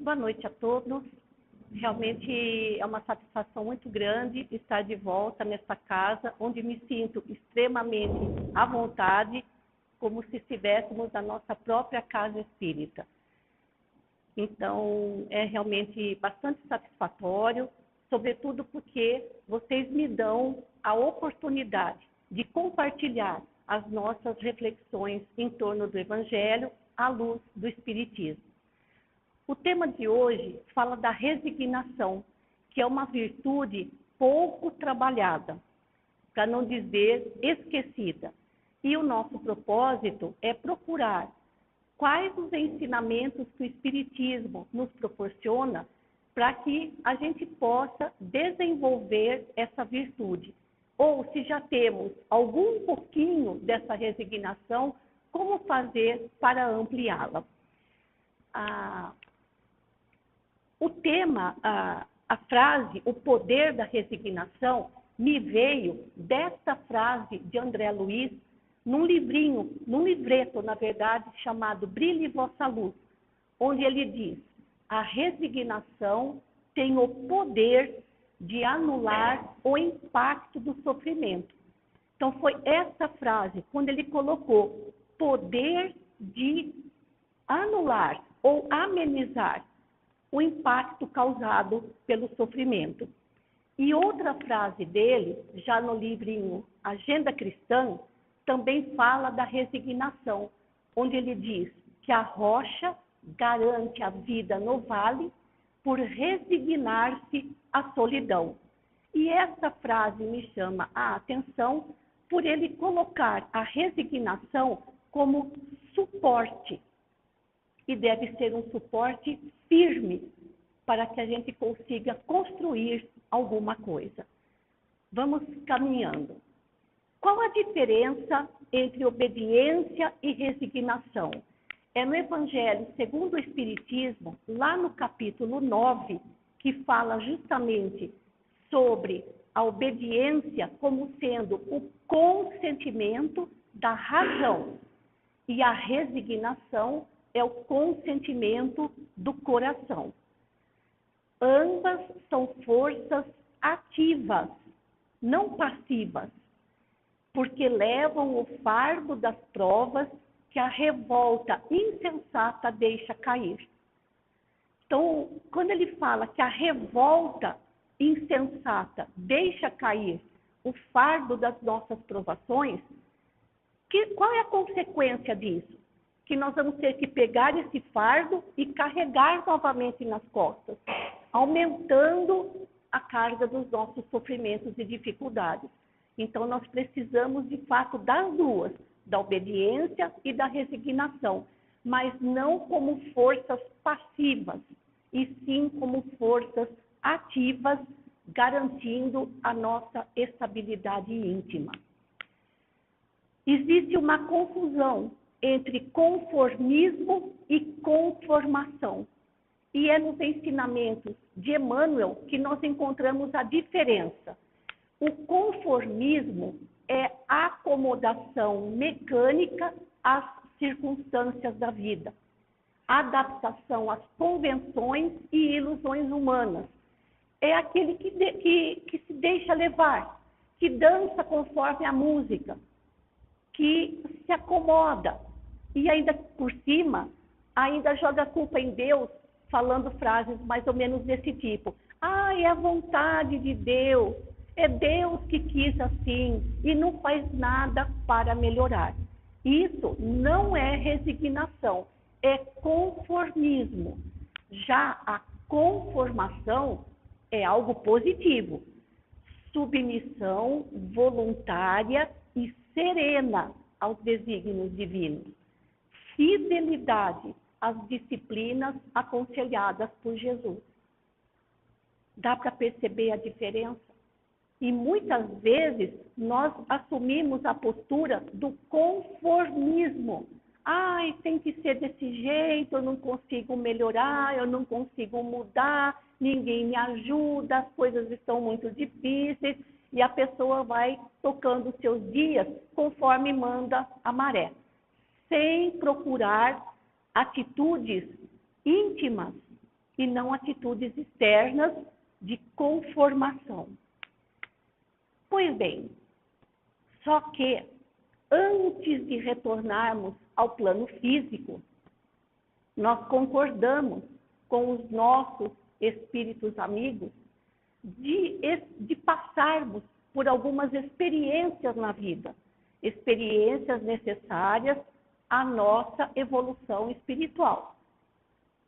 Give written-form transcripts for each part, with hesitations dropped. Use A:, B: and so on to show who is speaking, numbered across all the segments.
A: Boa noite a todos. Realmente é uma satisfação muito grande estar de volta nessa casa, onde me sinto extremamente à vontade, como se estivéssemos na nossa própria casa espírita. Então, é realmente bastante satisfatório, sobretudo porque vocês me dão a oportunidade de compartilhar as nossas reflexões em torno do Evangelho à luz do Espiritismo. O tema de hoje fala da resignação, que é uma virtude pouco trabalhada, para não dizer esquecida. E o nosso propósito é procurar quais os ensinamentos que o Espiritismo nos proporciona para que a gente possa desenvolver essa virtude. Ou, se já temos algum pouquinho dessa resignação, como fazer para ampliá-la? O tema, a frase, o poder da resignação, me veio desta frase de André Luiz, num livreto, na verdade, chamado Brilhe Vossa Luz, onde ele diz: a resignação tem o poder de anular o impacto do sofrimento. Então, foi essa frase, quando ele colocou poder de anular ou amenizar o impacto causado pelo sofrimento. E outra frase dele, já no livrinho Agenda Cristã, também fala da resignação, onde ele diz que a rocha garante a vida no vale por resignar-se à solidão. E essa frase me chama a atenção por ele colocar a resignação como suporte. E deve ser um suporte firme para que a gente consiga construir alguma coisa. Vamos caminhando. Qual a diferença entre obediência e resignação? É no Evangelho segundo o Espiritismo, lá no capítulo 9, que fala justamente sobre a obediência como sendo o consentimento da razão e a resignação é o consentimento do coração. Ambas são forças ativas, não passivas, porque levam o fardo das provas que a revolta insensata deixa cair. Então, quando ele fala que a revolta insensata deixa cair o fardo das nossas provações, qual é a consequência disso? Que nós vamos ter que pegar esse fardo e carregar novamente nas costas, aumentando a carga dos nossos sofrimentos e dificuldades. Então, nós precisamos, de fato, das duas, da obediência e da resignação, mas não como forças passivas, e sim como forças ativas, garantindo a nossa estabilidade íntima. Existe uma confusão entre conformismo e conformação. E é nos ensinamentos de Emmanuel que nós encontramos a diferença. O conformismo é acomodação mecânica às circunstâncias da vida, adaptação às convenções e ilusões humanas. É aquele que se deixa levar, que dança conforme a música, que se acomoda e ainda por cima, ainda joga a culpa em Deus, falando frases mais ou menos desse tipo. É a vontade de Deus, é Deus que quis assim e não faz nada para melhorar. Isso não é resignação, é conformismo. Já a conformação é algo positivo, submissão voluntária e serena aos desígnios divinos, fidelidade às disciplinas aconselhadas por Jesus. Dá para perceber a diferença? E muitas vezes nós assumimos a postura do conformismo. Tem que ser desse jeito, eu não consigo melhorar, eu não consigo mudar, ninguém me ajuda, as coisas estão muito difíceis, e a pessoa vai tocando os seus dias conforme manda a maré, sem procurar atitudes íntimas e não atitudes externas de conformação. Pois bem, só que antes de retornarmos ao plano físico, nós concordamos com os nossos espíritos amigos de passarmos por algumas experiências na vida, experiências necessárias à nossa evolução espiritual.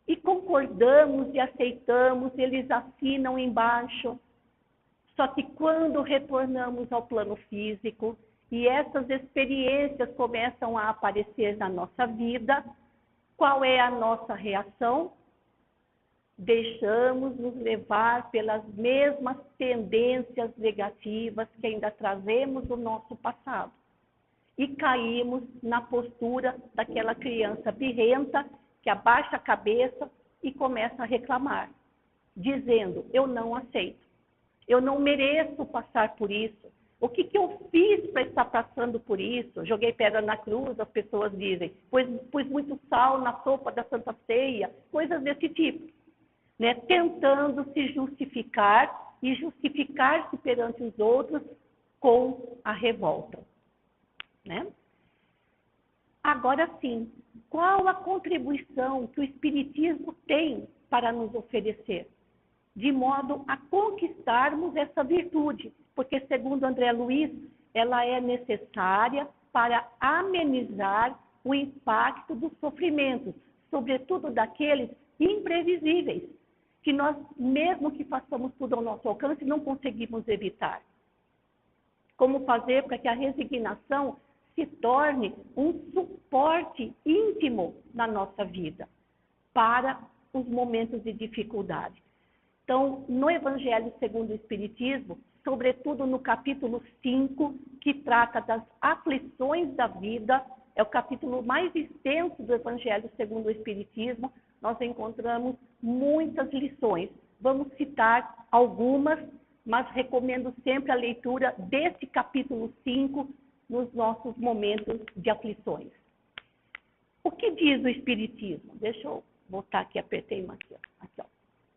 A: E concordamos e aceitamos, eles assinam embaixo. Só que quando retornamos ao plano físico e essas experiências começam a aparecer na nossa vida, qual é a nossa reação? Deixamos nos levar pelas mesmas tendências negativas que ainda trazemos do nosso passado. E caímos na postura daquela criança birrenta que abaixa a cabeça e começa a reclamar, dizendo: eu não aceito, eu não mereço passar por isso. O que eu fiz para estar passando por isso? Joguei pedra na cruz, as pessoas dizem, pus muito sal na sopa da Santa Ceia, coisas desse tipo, né? Tentando se justificar e justificar-se perante os outros com a revolta, né? Agora sim, qual a contribuição que o Espiritismo tem para nos oferecer? De modo a conquistarmos essa virtude, porque, segundo André Luiz, ela é necessária para amenizar o impacto dos sofrimentos, sobretudo daqueles imprevisíveis, que nós, mesmo que façamos tudo ao nosso alcance, não conseguimos evitar. Como fazer para que a resignação se torne um suporte íntimo na nossa vida, para os momentos de dificuldade. Então, no Evangelho segundo o Espiritismo, sobretudo no capítulo 5, que trata das aflições da vida, é o capítulo mais extenso do Evangelho segundo o Espiritismo, nós encontramos muitas lições. Vamos citar algumas, mas recomendo sempre a leitura desse capítulo 5 nos nossos momentos de aflições. O que diz o Espiritismo? Deixa eu botar aqui, apertei uma aqui, ó.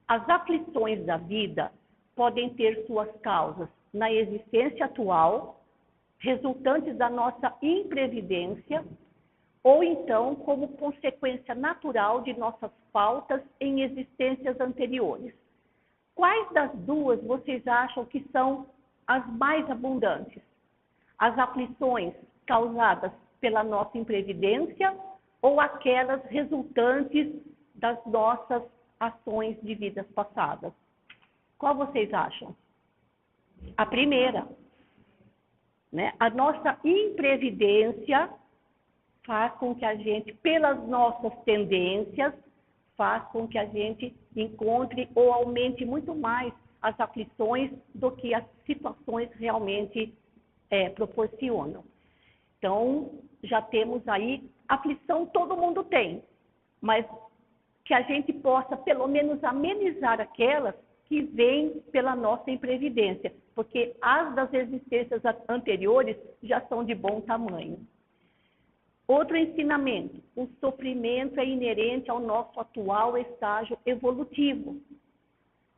A: As aflições da vida podem ter suas causas na existência atual, resultantes da nossa imprevidência, ou então como consequência natural de nossas faltas em existências anteriores. Quais das duas vocês acham que são as mais abundantes? As aflições causadas pela nossa imprevidência ou aquelas resultantes das nossas ações de vidas passadas? Qual vocês acham? A primeira, né? A nossa imprevidência faz com que a gente, pelas nossas tendências, faz com que a gente encontre ou aumente muito mais as aflições do que as situações realmente proporcionam. Então, já temos aí, aflição todo mundo tem, mas que a gente possa, pelo menos, amenizar aquelas que vêm pela nossa imprevidência, porque as das existências anteriores já são de bom tamanho. Outro ensinamento: o sofrimento é inerente ao nosso atual estágio evolutivo.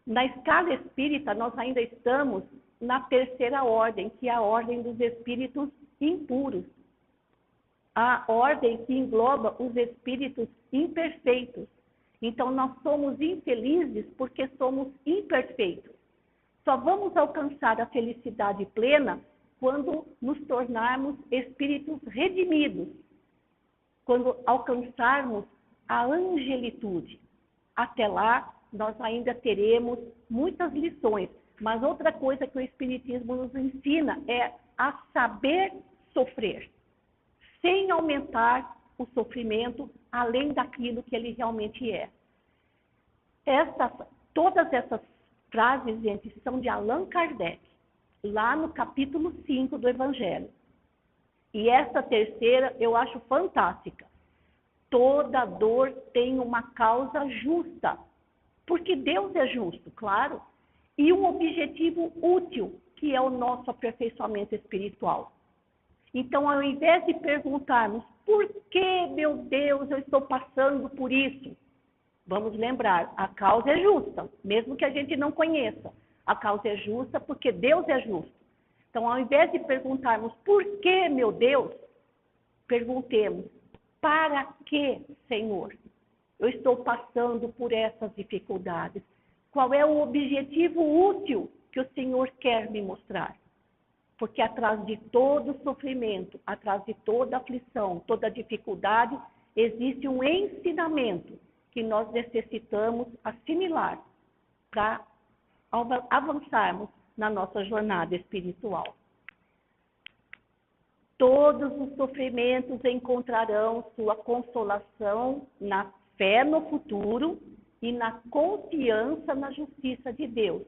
A: Na escala espírita, nós ainda estamos na terceira ordem, que é a ordem dos espíritos impuros. A ordem que engloba os espíritos imperfeitos. Então, nós somos infelizes porque somos imperfeitos. Só vamos alcançar a felicidade plena quando nos tornarmos espíritos redimidos, quando alcançarmos a angelitude. Até lá, nós ainda teremos muitas lições, mas outra coisa que o Espiritismo nos ensina é a saber sofrer, sem aumentar o sofrimento além daquilo que ele realmente é. Todas essas frases, gente, são de Allan Kardec, lá no capítulo 5 do Evangelho. E essa terceira eu acho fantástica. Toda dor tem uma causa justa, porque Deus é justo, claro, e um objetivo útil, que é o nosso aperfeiçoamento espiritual. Então, ao invés de perguntarmos por que, meu Deus, eu estou passando por isso, Vamos lembrar, a causa é justa, mesmo que a gente não conheça. A causa é justa porque Deus é justo. Então, ao invés de perguntarmos por que, meu Deus, perguntemos, para que, Senhor, eu estou passando por essas dificuldades? Qual é o objetivo útil que o Senhor quer me mostrar? Porque atrás de todo sofrimento, atrás de toda aflição, toda dificuldade, existe um ensinamento que nós necessitamos assimilar para avançarmos na nossa jornada espiritual. Todos os sofrimentos encontrarão sua consolação na fé no futuro e na confiança na justiça de Deus,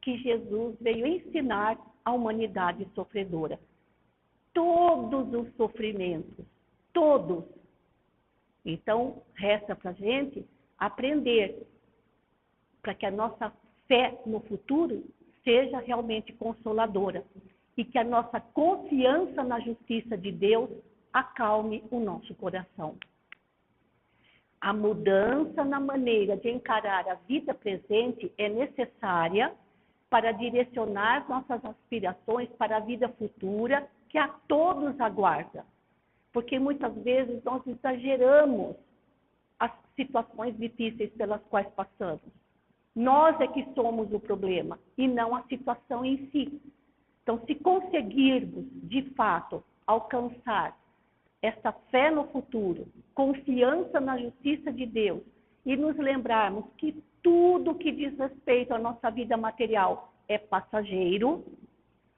A: que Jesus veio ensinar à humanidade sofredora. Todos os sofrimentos, todos. Então, resta para a gente aprender para que a nossa fé no futuro seja realmente consoladora e que a nossa confiança na justiça de Deus acalme o nosso coração. A mudança na maneira de encarar a vida presente é necessária para direcionar nossas aspirações para a vida futura que a todos aguarda. Porque muitas vezes nós exageramos as situações difíceis pelas quais passamos. Nós é que somos o problema e não a situação em si. Então, se conseguirmos, de fato, alcançar essa fé no futuro, confiança na justiça de Deus e nos lembrarmos que tudo que diz respeito à nossa vida material é passageiro,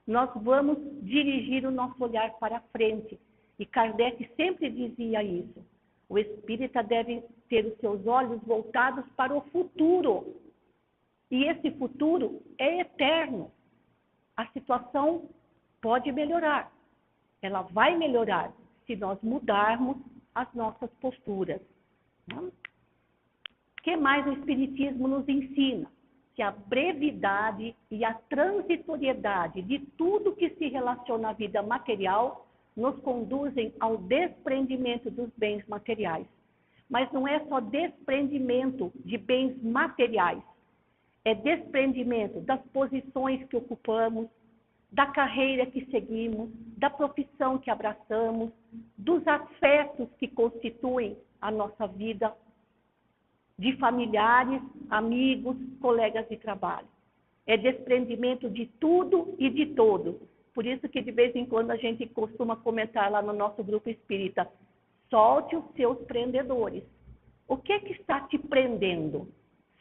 A: nós vamos dirigir o nosso olhar para frente. E Kardec sempre dizia isso. O espírita deve ter os seus olhos voltados para o futuro. E esse futuro é eterno. A situação pode melhorar. Ela vai melhorar se nós mudarmos as nossas posturas. O que mais o Espiritismo nos ensina? Que a brevidade e a transitoriedade de tudo que se relaciona à vida material nos conduzem ao desprendimento dos bens materiais. Mas não é só desprendimento de bens materiais. É desprendimento das posições que ocupamos, da carreira que seguimos, da profissão que abraçamos, dos afetos que constituem a nossa vida, de familiares, amigos, colegas de trabalho. É desprendimento de tudo e de todos. Por isso que de vez em quando a gente costuma comentar lá no nosso grupo espírita, solte os seus prendedores. O que está te prendendo?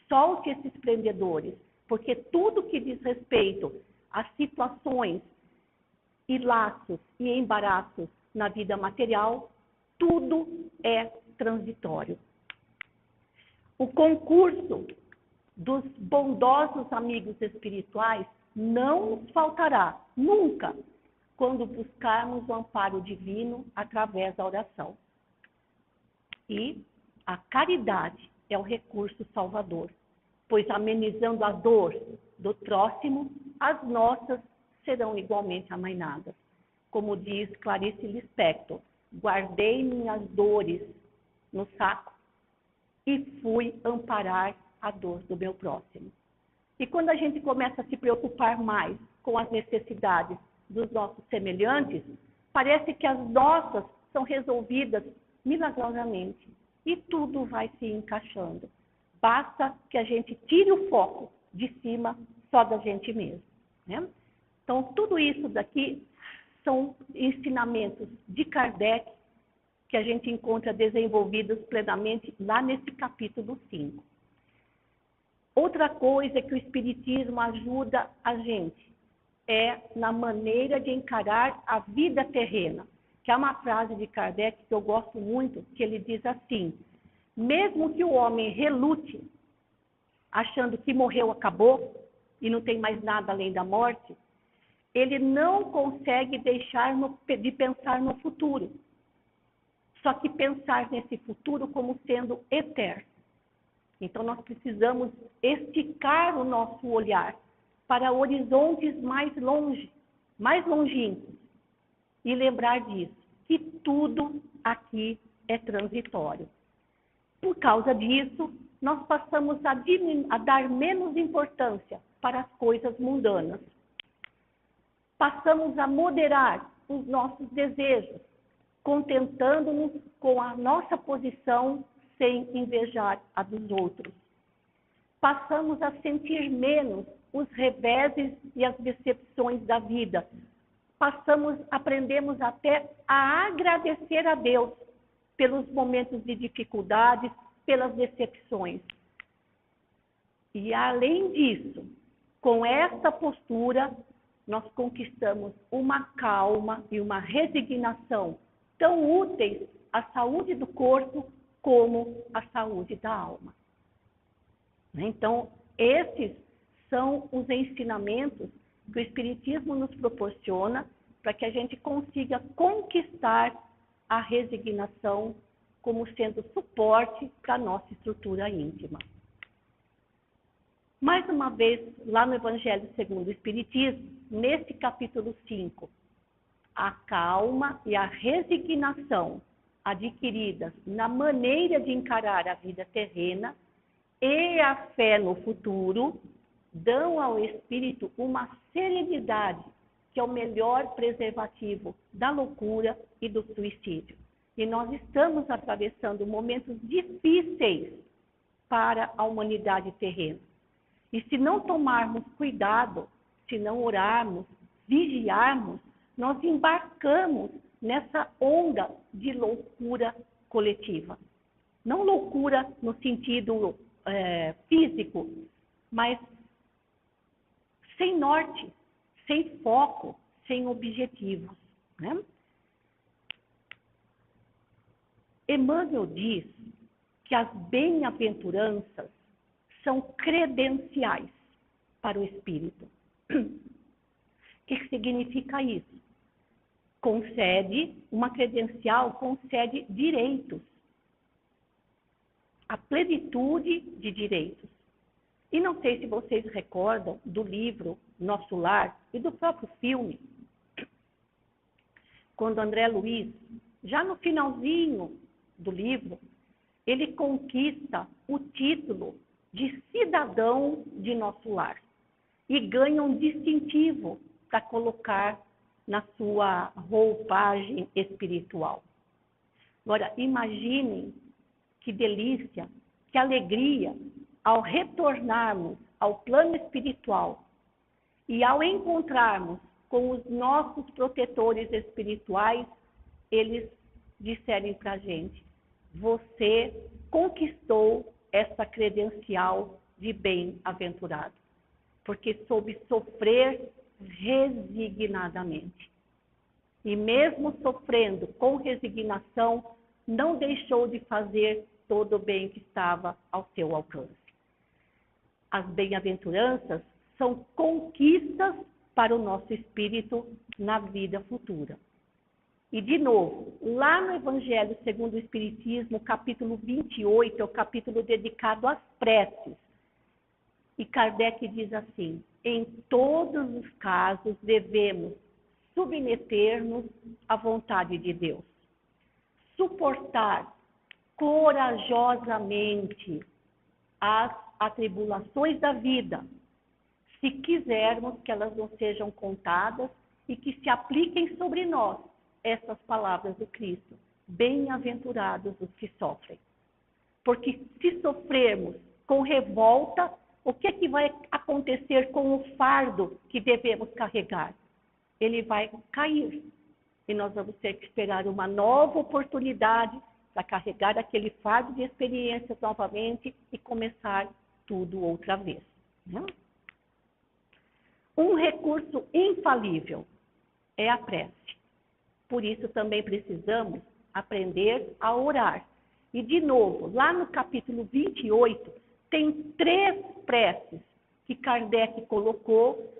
A: Solte esses prendedores, porque tudo que diz respeito a situações e laços e embaraços na vida material, tudo é transitório. O concurso dos bondosos amigos espirituais não nos faltará, nunca, quando buscarmos o amparo divino através da oração. E a caridade é o recurso salvador, pois amenizando a dor do próximo, as nossas serão igualmente amainadas. Como diz Clarice Lispector, guardei minhas dores no saco e fui amparar a dor do meu próximo. E quando a gente começa a se preocupar mais com as necessidades dos nossos semelhantes, parece que as nossas são resolvidas milagrosamente e tudo vai se encaixando. Basta que a gente tire o foco de cima só da gente mesmo, né? Então, tudo isso daqui são ensinamentos de Kardec que a gente encontra desenvolvidos plenamente lá nesse capítulo 5. Outra coisa que o Espiritismo ajuda a gente é na maneira de encarar a vida terrena, que é uma frase de Kardec que eu gosto muito, que ele diz assim: mesmo que o homem relute, achando que morreu, acabou, e não tem mais nada além da morte, ele não consegue deixar de pensar no futuro. Só que pensar nesse futuro como sendo eterno. Então, nós precisamos esticar o nosso olhar para horizontes mais longe, mais longínquos, e lembrar disso, que tudo aqui é transitório. Por causa disso, nós passamos a dar menos importância para as coisas mundanas. Passamos a moderar os nossos desejos, contentando-nos com a nossa posição sem invejar a dos outros. Passamos a sentir menos os reveses e as decepções da vida. Aprendemos até a agradecer a Deus pelos momentos de dificuldades, pelas decepções. E além disso, com esta postura, nós conquistamos uma calma e uma resignação tão úteis à saúde do corpo como à saúde da alma. Então, esses são os ensinamentos que o Espiritismo nos proporciona para que a gente consiga conquistar a resignação como sendo suporte para a nossa estrutura íntima. Mais uma vez, lá no Evangelho segundo o Espiritismo, nesse capítulo 5, a calma e a resignação adquiridas na maneira de encarar a vida terrena e a fé no futuro dão ao espírito uma serenidade que é o melhor preservativo da loucura e do suicídio. E nós estamos atravessando momentos difíceis para a humanidade terrena. E se não tomarmos cuidado, se não orarmos, vigiarmos, nós embarcamos nessa onda de loucura coletiva. Não loucura no sentido físico, mas sem norte, sem foco, sem objetivos. Né? Emmanuel diz que as bem-aventuranças são credenciais para o espírito. O que significa isso? Uma credencial concede direitos, a plenitude de direitos. E não sei se vocês recordam do livro Nosso Lar e do próprio filme, quando André Luiz, já no finalzinho do livro, ele conquista o título de cidadão de nosso lar e ganha um distintivo para colocar na sua roupagem espiritual. Agora, imaginem que delícia, que alegria ao retornarmos ao plano espiritual e ao encontrarmos com os nossos protetores espirituais, eles disserem para a gente: você conquistou essa credencial de bem-aventurado, porque soube sofrer resignadamente. E mesmo sofrendo com resignação, não deixou de fazer todo o bem que estava ao seu alcance. As bem-aventuranças são conquistas para o nosso espírito na vida futura. E, de novo, lá no Evangelho segundo o Espiritismo, capítulo 28, é o capítulo dedicado às preces. E Kardec diz assim: em todos os casos devemos submeter-nos à vontade de Deus, suportar corajosamente as atribulações da vida, se quisermos que elas não sejam contadas e que se apliquem sobre nós essas palavras do Cristo: bem-aventurados os que sofrem. Porque se sofrermos com revolta, o que vai acontecer com o fardo que devemos carregar? Ele vai cair. E nós vamos ter que esperar uma nova oportunidade para carregar aquele fardo de experiências novamente e começar tudo outra vez. Né? Um recurso infalível é a prece. Por isso também precisamos aprender a orar. E, de novo, lá no capítulo 28, tem 3 preces que Kardec colocou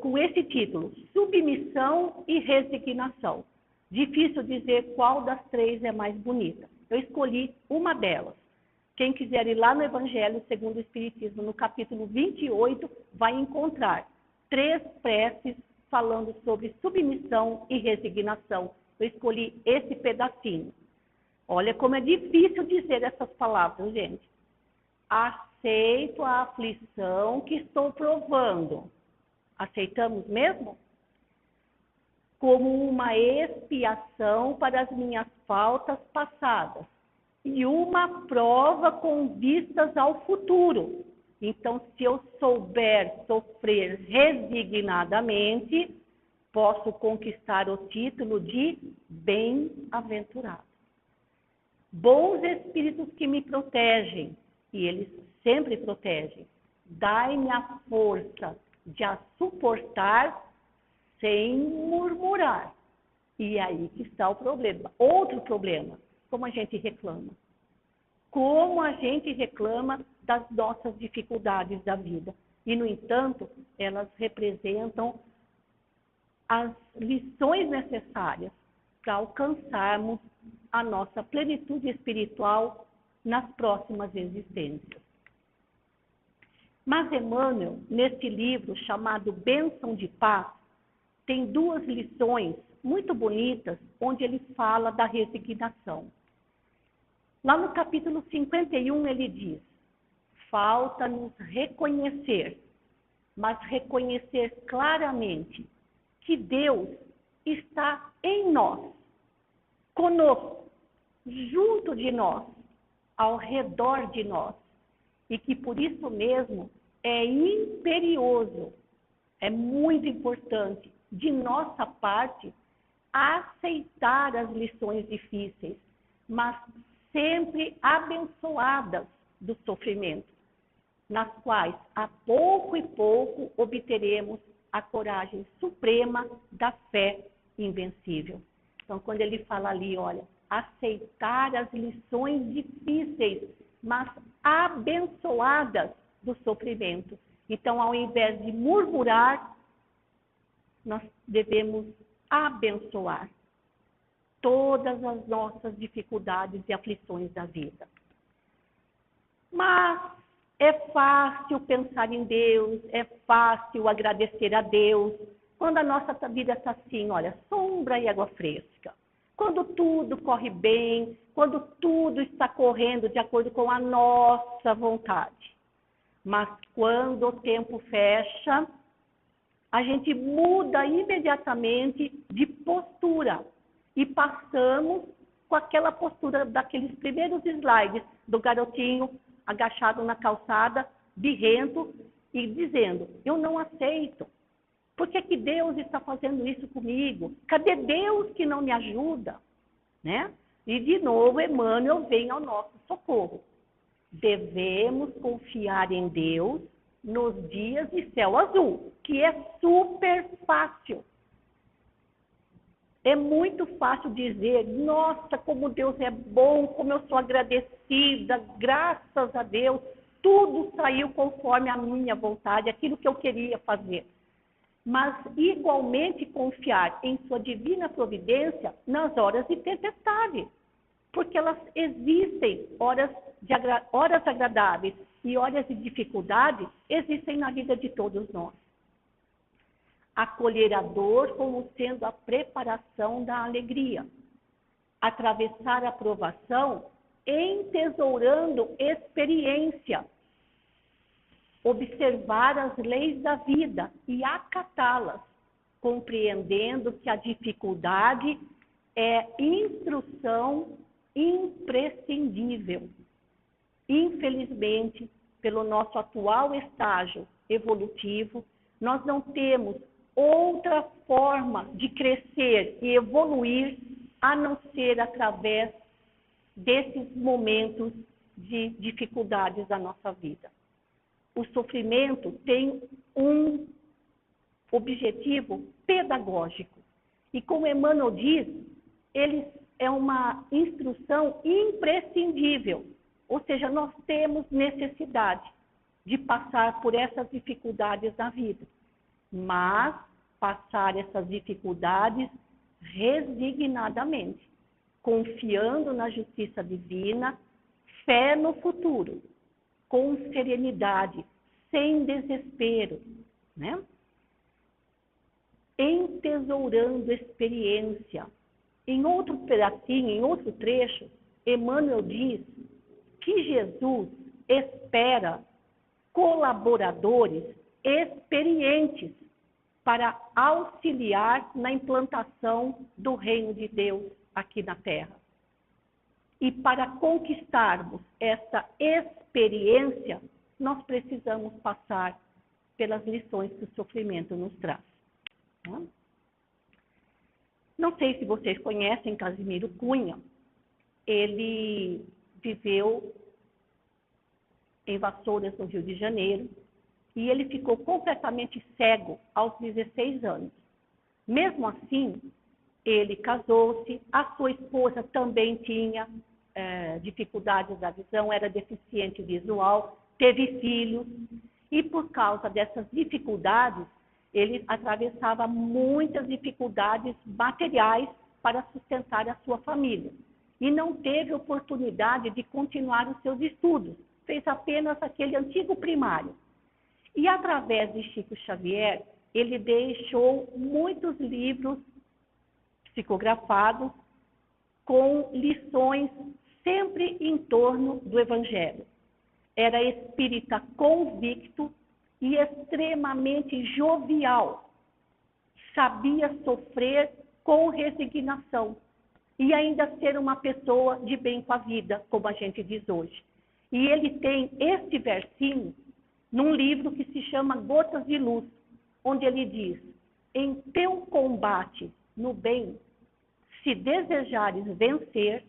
A: com esse título: submissão e resignação. Difícil dizer qual das 3 é mais bonita. Eu escolhi uma delas. Quem quiser ir lá no Evangelho segundo o Espiritismo, no capítulo 28, vai encontrar 3 preces falando sobre submissão e resignação. Eu escolhi esse pedacinho. Olha como é difícil dizer essas palavras, gente. aceito a aflição que estou provando. Aceitamos mesmo? Como uma expiação para as minhas faltas passadas e uma prova com vistas ao futuro. Então, se eu souber sofrer resignadamente, posso conquistar o título de bem-aventurado. Bons espíritos que me protegem, e eles sempre protegem, dai-me a força de a suportar sem murmurar. E aí que está o problema. Outro problema, como a gente reclama. Como a gente reclama das nossas dificuldades da vida. E, no entanto, elas representam as lições necessárias para alcançarmos a nossa plenitude espiritual nas próximas existências. Mas Emmanuel, neste livro chamado Bênção de Paz, tem duas lições muito bonitas, onde ele fala da resignação. Lá no capítulo 51 ele diz: falta-nos reconhecer, mas reconhecer claramente que Deus está em nós, conosco, junto de nós, ao redor de nós, e que por isso mesmo é imperioso, é muito importante de nossa parte aceitar as lições difíceis, mas sempre abençoadas do sofrimento, nas quais a pouco e pouco obteremos a coragem suprema da fé invencível. Então, quando ele fala ali, olha, aceitar as lições difíceis, mas abençoadas do sofrimento. Então, ao invés de murmurar, nós devemos abençoar todas as nossas dificuldades e aflições da vida. Mas é fácil pensar em Deus, é fácil agradecer a Deus, quando a nossa vida está assim, olha, sombra e água fresca. Quando tudo corre bem, quando tudo está correndo de acordo com a nossa vontade. Mas quando o tempo fecha, a gente muda imediatamente de postura e passamos com aquela postura daqueles primeiros slides do garotinho agachado na calçada, birrento e dizendo: eu não aceito. Por que que Deus está fazendo isso comigo? Cadê Deus que não me ajuda? Né? E de novo Emmanuel vem ao nosso socorro. Devemos confiar em Deus nos dias de céu azul, que é super fácil. É muito fácil dizer: nossa, como Deus é bom, como eu sou agradecida, graças a Deus, tudo saiu conforme a minha vontade, aquilo que eu queria fazer. Mas igualmente confiar em sua divina providência nas horas de tempestade, porque elas existem, horas agradáveis e horas de dificuldade existem na vida de todos nós. Acolher a dor como sendo a preparação da alegria. Atravessar a provação entesourando experiência. Observar as leis da vida e acatá-las, compreendendo que a dificuldade é instrução imprescindível. Infelizmente, pelo nosso atual estágio evolutivo, nós não temos outra forma de crescer e evoluir a não ser através desses momentos de dificuldades da nossa vida. O sofrimento tem um objetivo pedagógico. E como Emmanuel diz, ele é uma instrução imprescindível. Ou seja, nós temos necessidade de passar por essas dificuldades na vida. Mas passar essas dificuldades resignadamente, confiando na justiça divina, fé no futuro, com serenidade, sem desespero, né? Entesourando experiência. Em outro pedacinho, em outro trecho, Emmanuel diz que Jesus espera colaboradores experientes para auxiliar na implantação do reino de Deus aqui na Terra. E para conquistarmos essa experiência, nós precisamos passar pelas lições que o sofrimento nos traz. Não sei se vocês conhecem Casimiro Cunha. Ele viveu em Vassouras, no Rio de Janeiro, e ele ficou completamente cego aos 16 anos. Mesmo assim, ele casou-se, a sua esposa também tinha dificuldades da visão, era deficiente visual, teve filhos, e por causa dessas dificuldades, ele atravessava muitas dificuldades materiais para sustentar a sua família. E não teve oportunidade de continuar os seus estudos, fez apenas aquele antigo primário. E através de Chico Xavier, ele deixou muitos livros psicografados com lições sempre em torno do Evangelho. Era espírita convicto e extremamente jovial. Sabia sofrer com resignação e ainda ser uma pessoa de bem com a vida, como a gente diz hoje. E ele tem este versinho num livro que se chama Gotas de Luz, onde ele diz: em teu combate no bem, se desejares vencer,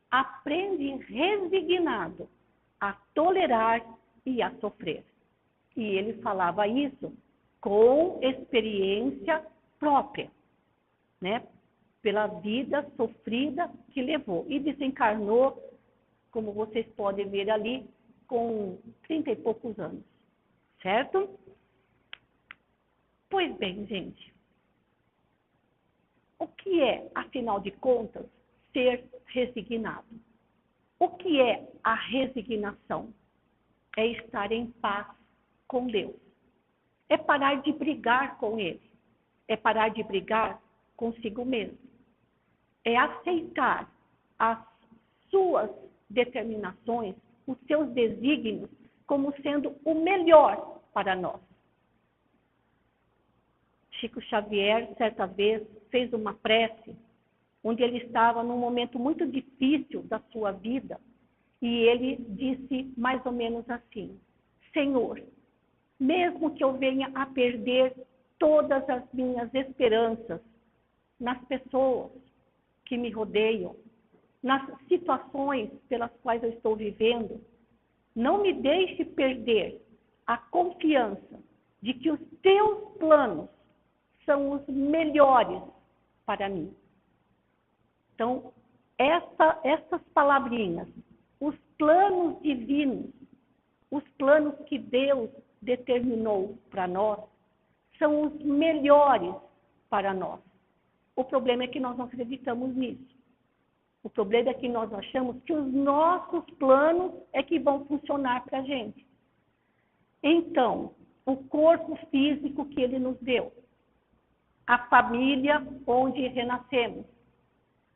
A: aprende resignado a tolerar e a sofrer. E ele falava isso com experiência própria, né? Pela vida sofrida que levou. E desencarnou, como vocês podem ver ali, com 30 e poucos anos. Certo? Pois bem, gente. O que é, afinal de contas, ser resignado? O que é a resignação? É estar em paz com Deus. É parar de brigar com Ele. É parar de brigar consigo mesmo. É aceitar as suas determinações, os seus desígnios, como sendo o melhor para nós. Chico Xavier, certa vez, fez uma prece, onde ele estava num momento muito difícil da sua vida, e ele disse mais ou menos assim: Senhor, mesmo que eu venha a perder todas as minhas esperanças nas pessoas que me rodeiam, nas situações pelas quais eu estou vivendo, não me deixe perder a confiança de que os teus planos são os melhores para mim. Então, essas palavrinhas, os planos divinos, os planos que Deus determinou para nós, são os melhores para nós. O problema é que nós não acreditamos nisso. O problema é que nós achamos que os nossos planos é que vão funcionar para a gente. Então, o corpo físico que Ele nos deu, a família onde renascemos,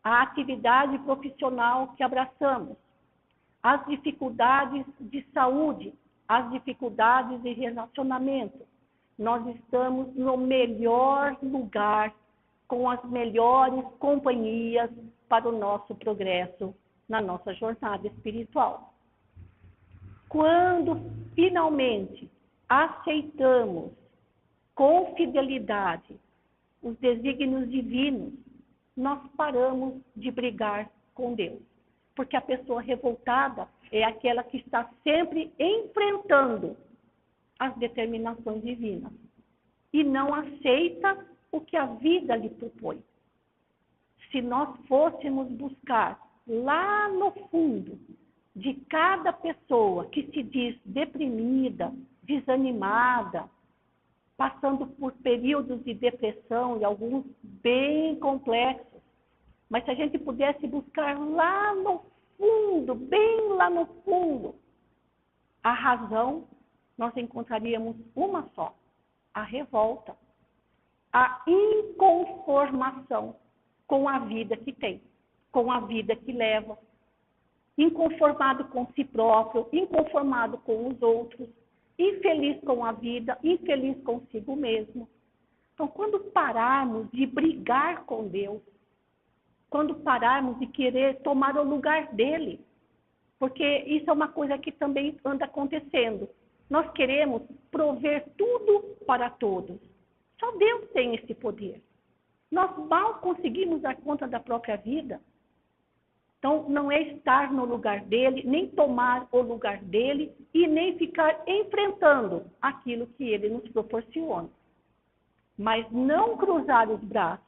A: a atividade profissional que abraçamos, as dificuldades de saúde, as dificuldades de relacionamento. Nós estamos no melhor lugar, com as melhores companhias para o nosso progresso na nossa jornada espiritual. Quando finalmente aceitamos com fidelidade os desígnios divinos, nós paramos de brigar com Deus. Porque a pessoa revoltada é aquela que está sempre enfrentando as determinações divinas e não aceita o que a vida lhe propõe. Se nós fôssemos buscar lá no fundo de cada pessoa que se diz deprimida, desanimada, passando por períodos de depressão e alguns bem complexos, mas se a gente pudesse buscar lá no fundo, bem lá no fundo, a razão, nós encontraríamos uma só: a revolta, a inconformação com a vida que tem, com a vida que leva. inconformado com si próprio, inconformado com os outros, infeliz com a vida, infeliz consigo mesmo. Então, quando pararmos de brigar com Deus, quando pararmos de querer tomar o lugar dele, porque isso é uma coisa que também anda acontecendo. Nós queremos prover tudo para todos. Só Deus tem esse poder. Nós mal conseguimos dar conta da própria vida. Então, não é estar no lugar dele, nem tomar o lugar dele e nem ficar enfrentando aquilo que ele nos proporciona. Mas não cruzar os braços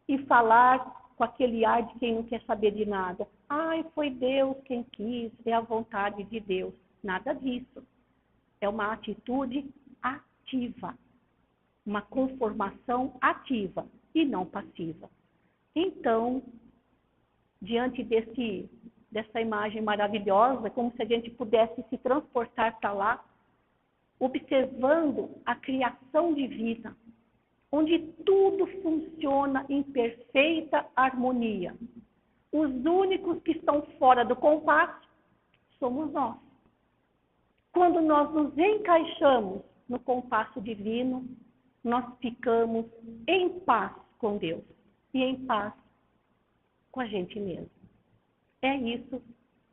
A: e falar com aquele ar de quem não quer saber de nada. Ai, foi Deus quem quis, é a vontade de Deus. Nada disso. É uma atitude ativa, uma conformação ativa e não passiva. Então, diante dessa imagem maravilhosa, como se a gente pudesse se transportar para lá, observando a criação divina, onde tudo funciona em perfeita harmonia. Os únicos que estão fora do compasso somos nós. Quando nós nos encaixamos no compasso divino, nós ficamos em paz com Deus e em paz com a gente mesmo. É isso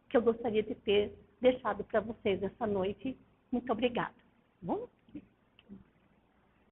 A: que eu gostaria de ter deixado para vocês essa noite. Muito obrigada. Bom?